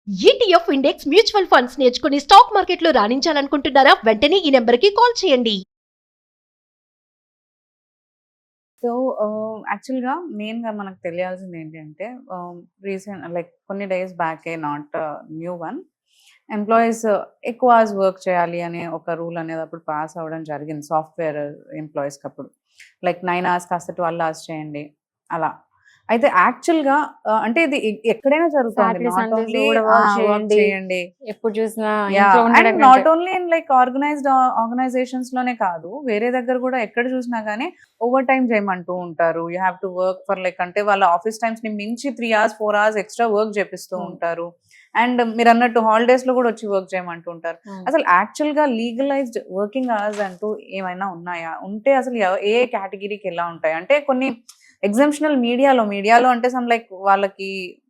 ETF index mutual funds నేర్చుకుని stock మార్కెట్లో రాణించాలనుకుంటున్నారా? వెంటనే ఈ నెంబర్కి కాల్ చేయండి. సో యాక్చువల్‌గా మెయిన్‌గా మనకు తెలియాల్సింది ఏంటంటే రీసెంట్ లైక్ కొన్ని డేస్ బ్యాకే నాట్ న్యూ వన్. ఎంప్లాయీస్ ఎక్కువ అవర్స్ వర్క్ చేయాలి అనే ఒక రూల్ అనేది అప్పుడు పాస్ అవ్వడం జరిగింది సాఫ్ట్‌వేర్ ఎంప్లాయీస్‌కి అప్పుడు. లైక్ 9 అవర్స్ కాస్త 12 అవర్స్ చేయండి అలా. అయితే యాక్చువల్‌గా అంటే ఇది ఎక్కడైనా జరుగుతుంది. సాటర్డే నాట్ సండేస్ ఓన్లీ కూడా వర్క్ వర్క్ చేయండి. చేయండి. ఎప్పుడు చూసినా యాహ్! ఇంట్లో ఉండడం అండ్ నాట్ కంటే ఓన్లీ ఇన్ లైక్ ఆర్గనైజ్డ్ ఆర్గనైజేషన్స్‌లోనే కాదు. వేరే దగ్గర కూడా ఎక్కడ చూసినా గానీ ఓవర్ టైమ్ చేయమంటూ ఉంటారు. You have to work for like అంటే వాళ్ళ ఆఫీస్ టైమ్స్‌ని మించి 3 అవర్స్, 4 అవర్స్ ఎక్స్‌ట్రా వర్క్ చేపిస్తూ ఉంటారు. అండ్ మీరన్నట్టు హాలిడేస్‌లో కూడా వచ్చి వర్క్ చేయమంటూ ఉంటారు. అసలు యాక్చువల్‌గా లీగలైజ్డ్ వర్కింగ్ అవర్స్ అంటూ ఏమైనా ఉన్నాయా? ఉంటే అసలు ఏ కేటగిరీకి ఎలా ఉంటాయి? అంటే కొన్ని ఎగ్జామ్షనల్ మీడియాలో అంటే సమ్ లైక్ వాళ్ళకి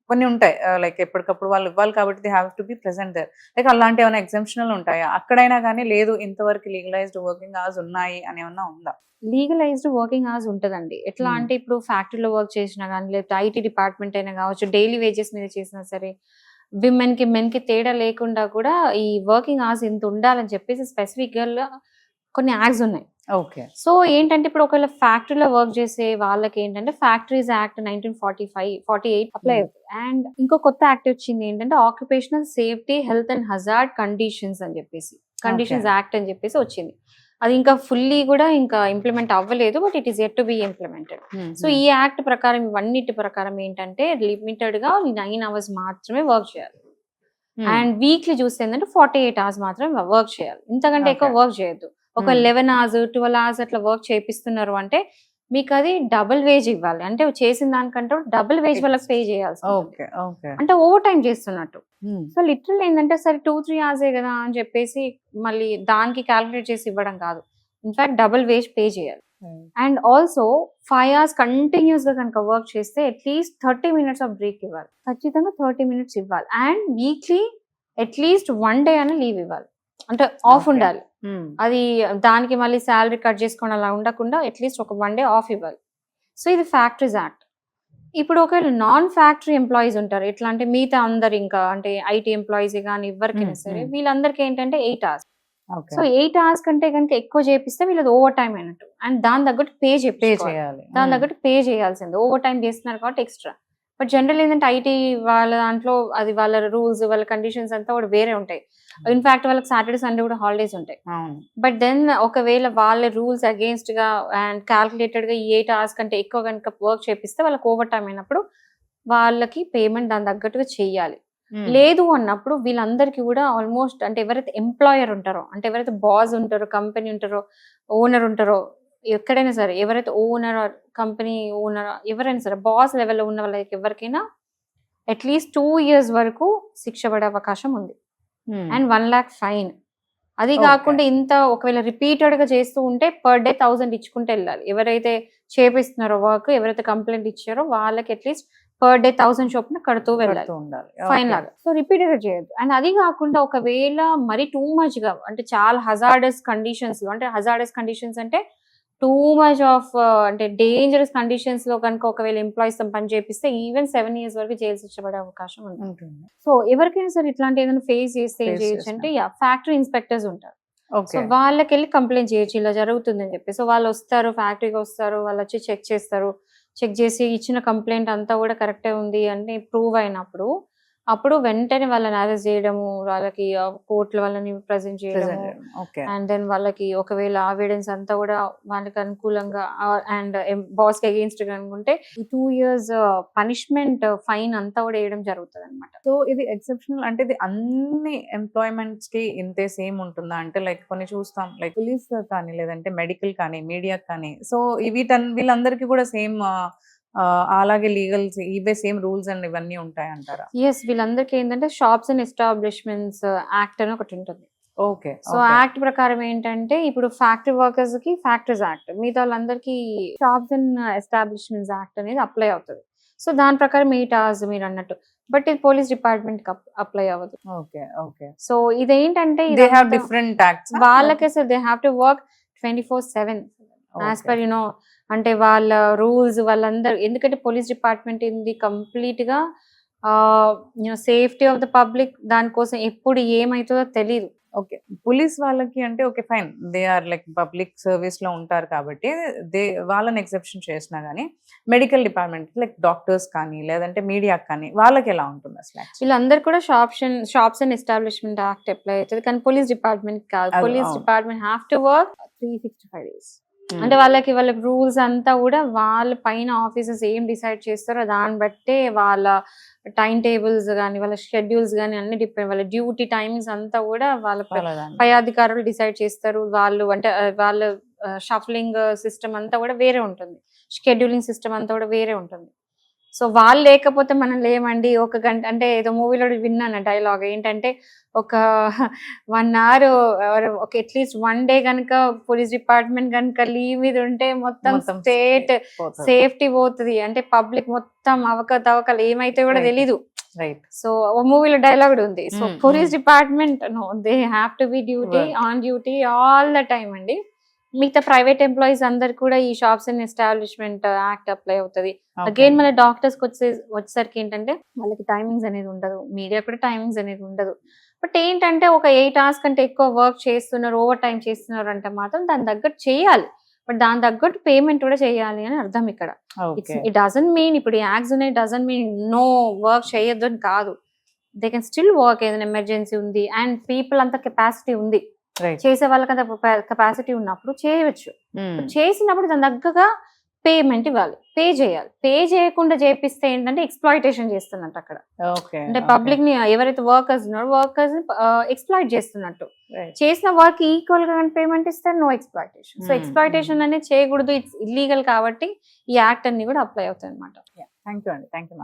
కొన్ని ఉంటాయి. లైక్ ఎప్పటికప్పుడు వాళ్ళు ఇవ్వాలి కాబట్టి they have to be present there. Like అలాంటి ఏమైనా ఎగ్జామ్షనల్ ఉంటాయా? అక్కడైనా గానీ లేదు ఇంతవరకు లీగలైజ్డ్ వర్కింగ్ అవర్స్ ఉన్నాయి అని ఏమన్నా ఉందా? లీగలైజ్డ్ వర్కింగ్ అవర్స్ ఉంటదండి. ఎట్లా అంటే ఇప్పుడు ఫ్యాక్టరీలో వర్క్ చేసినా గానీ, లేకపోతే ఐటీ డిపార్ట్మెంట్ అయినా కావచ్చు, డైలీ వేజెస్ మీద చేసినా సరే, విమెన్ కి మెన్ కి తేడా లేకుండా కూడా ఈ వర్కింగ్ అవర్స్ ఇంత ఉండాలని చెప్పేసి స్పెసిఫిక్‌గా కొన్ని యాక్ట్స్ ఉన్నాయి. ఓకే. సో ఏంటంటే ఇప్పుడు ఒకవేళ ఫ్యాక్టరీలో వర్క్ చేసే వాళ్ళకి ఏంటంటే ఫ్యాక్టరీస్ యాక్ట్ 1945, 48 అప్లై అవుతుంది. అండ్ ఇంకో కొత్త యాక్ట్ వచ్చింది ఏంటంటే occupational safety, health and hazard conditions అని చెప్పేసి, కండిషన్స్ యాక్ట్ అని చెప్పేసి వచ్చింది. అది ఇంకా ఫుల్లీ కూడా ఇంకా ఇంప్లిమెంట్ అవ్వలేదు, but it is yet to be implemented. So ఈ యాక్ట్ ప్రకారం ఇవన్నిటి ప్రకారం ఏంటంటే లిమిటెడ్ గా 9 అవర్స్ మాత్రమే వర్క్ చేయాలి. అండ్ వీక్లీ చూస్తే ఏంటంటే 48 అవర్స్ మాత్రమే వర్క్ చేయాలి. ఇంతకంటే ఎక్కువ వర్క్ చేయొద్దు. ఒక 11 అవర్స్ 12 అవర్స్ అట్లా వర్క్ చేపిస్తున్నారు అంటే మీకు అది డబుల్ వేజ్ ఇవ్వాలి. అంటే చేసిన దానికంటే డబుల్ వేజ్ వాళ్ళకి పే చేయాల్సి ఉంటుంది. అంటే ఓవర్ టైం చేస్తున్నట్టు. సో లిటరల్ ఏంటంటే సరే 2-3 అవర్సే కదా అని చెప్పేసి మళ్ళీ దానికి క్యాలిక్యులేట్ చేసి ఇవ్వడం కాదు. ఇన్ఫాక్ట్ డబుల్ వేజ్ పే చేయాలి. అండ్ ఆల్సో 5 అవర్స్ కంటిన్యూస్ గా కనుక వర్క్ చేస్తే అట్లీస్ట్ 30 మినిట్స్ ఆఫ్ బ్రేక్ ఇవ్వాలి. ఖచ్చితంగా 30 మినిట్స్ ఇవ్వాలి. అండ్ వీక్లీ అట్లీస్ట్ 1 డే అని లీవ్ ఇవ్వాలి. అంటే ఆఫ్ ఉండాలి. అది దానికి మళ్ళీ శాలరీ కట్ చేసుకోవడం అలా ఉండకుండా అట్లీస్ట్ ఒక 1 డే ఆఫ్ ఇవ్వాలి. సో ఇది ఫ్యాక్టరీస్ యాక్ట్. ఇప్పుడు ఒకవేళ నాన్ ఫ్యాక్టరీ ఎంప్లాయీస్ ఉంటారు. ఎట్లా అంటే మిగతా అందరు ఇంకా అంటే ఐటీ ఎంప్లాయీస్ కానీ ఎవరికైనా సరే వీళ్ళందరికీ ఏంటంటే 8 అవర్స్. సో 8 అవర్స్ కంటే కనుక ఎక్కువ చేపిస్తే వీళ్ళది ఓవర్ టైం అయినట్టు. అండ్ దాని తగ్గట్టు పే చేయాలి. దాని తగ్గట్టు పే చేయాల్సింది. ఓవర్ టైం చేస్తున్నారు కాబట్టి ఎక్స్ట్రా. బట్ జనరల్ ఏంటంటే ఐటీ వాళ్ళ దాంట్లో అది వాళ్ళ రూల్స్ వాళ్ళ కండిషన్స్ అంతా కూడా వేరే ఉంటాయి. ఇన్ఫాక్ట్ వాళ్ళకి సాటర్డే సండే కూడా హాలిడేస్ ఉంటాయి. బట్ దెన్ ఒకవేళ వాళ్ళ రూల్స్ అగేన్స్ట్ గా అండ్ క్యాల్కులేటెడ్ గా ఈ 8 అవర్స్ కంటే ఎక్కువ కనుక వర్క్ చేపిస్తే వాళ్ళకి ఓవర్ టైం అయినప్పుడు వాళ్ళకి పేమెంట్ దాని తగ్గట్టుగా చెయ్యాలి. లేదు అన్నప్పుడు వీళ్ళందరికీ కూడా ఆల్మోస్ట్ అంటే ఎవరైతే ఎంప్లాయర్ ఉంటారో, అంటే ఎవరైతే బాస్ ఉంటారో, కంపెనీ ఉంటారో, ఓనర్ ఉంటారో, ఎక్కడైనా సరే ఎవరైతే ఓనర్ కంపెనీ ఓనర్ ఎవరైనా సరే బాస్ లెవెల్లో ఉన్న వాళ్ళకి ఎవరికైనా అట్లీస్ట్ 2 years వరకు శిక్ష పడే అవకాశం ఉంది. And 1 lakh fine. అది కాకుండా ఇంత ఒకవేళ రిపీటెడ్ గా చేస్తూ ఉంటే పర్ డే 1000 ఇచ్చుకుంటే వెళ్ళాలి. ఎవరైతే చేపిస్తున్నారో వర్క్, ఎవరైతే కంప్లైంట్ ఇచ్చారో వాళ్ళకి అట్లీస్ట్ పర్ డే 1000 చొప్పున కడుతూ వెళ్ళాలి ఫైన్ లాగా. సో రిపీటెడ్ గా చేయొద్దు. అండ్ అది కాకుండా ఒకవేళ మరి టూ మచ్ గా అంటే చాలా హజార్డస్ కండిషన్స్ లో, అంటే హజార్డస్ కండిషన్స్ అంటే టూ మచ్ ఆఫ్ అంటే డేంజరస్ కండిషన్స్ లో కనుక ఒకవేళ ఎంప్లాయీస్ పని చేపిస్తే ఈవెన్ 7 years వరకు జైలు శిక్ష పడే అవకాశం ఉంటుంది. సో ఎవరికైనా సరే ఇట్లాంటి ఏదైనా ఫేస్ చేస్తే ఏం చేయొచ్చు అంటే ఫ్యాక్టరీ ఇన్స్పెక్టర్స్ ఉంటారు. సో వాళ్ళకి వెళ్ళి కంప్లైంట్ చేయొచ్చు ఇలా జరుగుతుందని చెప్పి. సో వాళ్ళు వస్తారు, ఫ్యాక్టరీకి వస్తారు, వాళ్ళు వచ్చి చెక్ చేస్తారు. చెక్ చేసి ఇచ్చిన కంప్లైంట్ అంతా కూడా కరెక్టే ఉంది అని ప్రూవ్ అయినప్పుడు అప్పుడు వెంటనే వాళ్ళని అరెస్ట్ చేయడము, వాళ్ళకి కోర్టుల వాళ్ళని ప్రజెంట్ చేయడము, అండ్ దెన్ వాళ్ళకి ఒకవేళ ఎవిడెన్స్ అంతా కూడా వాళ్ళకి అనుకూలంగా అండ్ బాస్ కి అగేన్స్ట్ గా అనుకుంటే 2 years పనిష్మెంట్ ఫైన్ అంతా కూడా వేయడం జరుగుతుంది అనమాట. సో ఇది ఎక్సెప్షనల్ అంటే ఇది అన్ని ఎంప్లాయ్మెంట్స్ కి ఇంతే సేమ్ ఉంటుందా? అంటే లైక్ కొన్ని చూస్తాం లైక్ పోలీస్ కానీ లేదంటే మెడికల్ కానీ మీడియా కానీ సో వీళ్ళందరికీ కూడా సేమ్ అలాగే లీగల్స్ ఇవే సేమ్ రూల్స్ అండ్ ఇవన్నీ ఉంటాయి అంటారా? ఎస్, వీళ్ళందరికీ ఏంటంటే షాప్స్ అండ్ ఎస్టాబ్లిష్మెంట్స్ యాక్ట్ అని ఒకటి ఉంటుంది. ఓకే. సో యాక్ట్ ప్రకారం ఏంటంటే ఇప్పుడు ఫ్యాక్టరీ వర్కర్స్ కి ఫ్యాక్టరీస్ యాక్ట్, మిగతా వాళ్ళందరికీ షాప్స్ అండ్ ఎస్టాబ్లిష్మెంట్స్ యాక్ట్ అనేది అప్లై అవుతుంది. సో దాని ప్రకారం 8 hours మీరు అన్నట్టు. బట్ ఇది పోలీస్ డిపార్ట్మెంట్ కి అప్లై అవ్వదు. సో ఇదేంటంటే డిఫరెంట్ యాక్ట్స్ వాళ్ళకి అసలు they have to work 24/7 as per అంటే వాళ్ళ రూల్స్ వాళ్ళందరూ. ఎందుకంటే పోలీస్ డిపార్ట్మెంట్ ఇది కంప్లీట్ గా సేఫ్టీ ఆఫ్ ద పబ్లిక్, దానికోసం ఎప్పుడు ఏమవుతుందో తెలియదు. ఓకే, పోలీస్ వాళ్ళకి అంటే okay fine, they are like public service లో ఉంటారు కాబట్టి వాళ్ళని ఎక్సెప్షన్ చేసినా గానీ మెడికల్ డిపార్ట్మెంట్ లైక్ డాక్టర్స్ కానీ లేదంటే మీడియాకి కానీ వాళ్ళకి ఎలా ఉంటుంది అసలు? వీళ్ళందరూ కూడా shops and establishment act apply అవుతుంది, కానీ పోలీస్ డిపార్ట్మెంట్ కాదు. అది పోలీస్ అవును. Department have to work 365 days. అంటే వాళ్ళకి రూల్స్ అంతా కూడా వాళ్ళ పైన ఆఫీసర్స్ ఏం డిసైడ్ చేస్తారో దాన్ని బట్టే వాళ్ళ టైం టేబుల్స్ కానీ వాళ్ళ షెడ్యూల్స్ కానీ అన్ని డిపెండ్, వాళ్ళ డ్యూటీ టైమింగ్స్ అంతా కూడా వాళ్ళ పై అధికారులు డిసైడ్ చేస్తారు. వాళ్ళు అంటే వాళ్ళ షఫలింగ్ సిస్టమ్ అంతా కూడా వేరే ఉంటుంది, షెడ్యూలింగ్ సిస్టమ్ అంతా కూడా వేరే ఉంటుంది. సో వాళ్ళు లేకపోతే మనం లేమండి. 1 గంట అంటే ఏదో మూవీలో విన్నాను డైలాగ్ ఏంటంటే, ఒక 1 hour ఒక అట్లీస్ట్ 1 day కనుక పోలీస్ డిపార్ట్మెంట్ కనుక లీవ్ మీద ఉంటే మొత్తం స్టేట్ సేఫ్టీ పోతుంది. అంటే పబ్లిక్ మొత్తం అవకతవకలు ఏమైతే కూడా తెలీదు. రైట్. సో ఓ మూవీలో డైలాగ్ కూడా ఉంది. So police department no, they have to be on duty all the time అండి. మిగతా ప్రైవేట్ ఎంప్లాయీస్ అందరు కూడా ఈ shops and establishment act apply అవుతుంది. అగైన్ మన డాక్టర్స్ వచ్చేసరికి ఏంటంటే వాళ్ళకి టైమింగ్స్ అనేది ఉండదు, మీడియా కూడా టైమింగ్స్ అనేది ఉండదు. బట్ ఏంటంటే ఒక 8 hours కంటే ఎక్కువ వర్క్ చేస్తున్నారు, ఓవర్ టైం చేస్తున్నారు అంటే మాత్రం దాని తగ్గట్టు చేయాలి. బట్ దాని తగ్గట్టు పేమెంట్ కూడా చేయాలి అని అర్థం ఇక్కడ. ఇట్ డజంట్ మీన్ ఇప్పుడు ఈ యాక్ట్స్ ఉన్నాయి డజంట్ మీన్ నో వర్క్ చేయొద్దు అని కాదు. దే కెన్ స్టిల్ వర్క్, ఏదైనా ఎమర్జెన్సీ ఉంది అండ్ పీపుల్ అంత కెపాసిటీ ఉంది, చేసే వాళ్ళకి అంత కెపాసిటీ ఉన్నప్పుడు చేయవచ్చు. చేసినప్పుడు దాని తగ్గగా పేమెంట్ ఇవ్వాలి, పే చేయాలి. పే చేయకుండా చేపిస్తే ఏంటంటే ఎక్స్ప్లాయిటేషన్ చేస్తున్నట్టు అక్కడ. అంటే పబ్లిక్ ని ఎవరైతే వర్కర్స్ ఉన్నారో వర్కర్స్ ఎక్స్ప్లాయిట్ చేస్తున్నట్టు. చేసిన వర్క్ ఈక్వల్ గా పేమెంట్ ఇస్తే నో ఎక్స్ప్లాయిటేషన్. సో ఎక్స్ప్లాయిటేషన్ అనేది చేయకూడదు, ఇట్స్ ఇల్లీగల్. కాబట్టి ఈ యాక్ట్ అన్ని కూడా అప్లై అవుతాయి అనమాట. థ్యాంక్ యూ అండి, థ్యాంక్ యూ.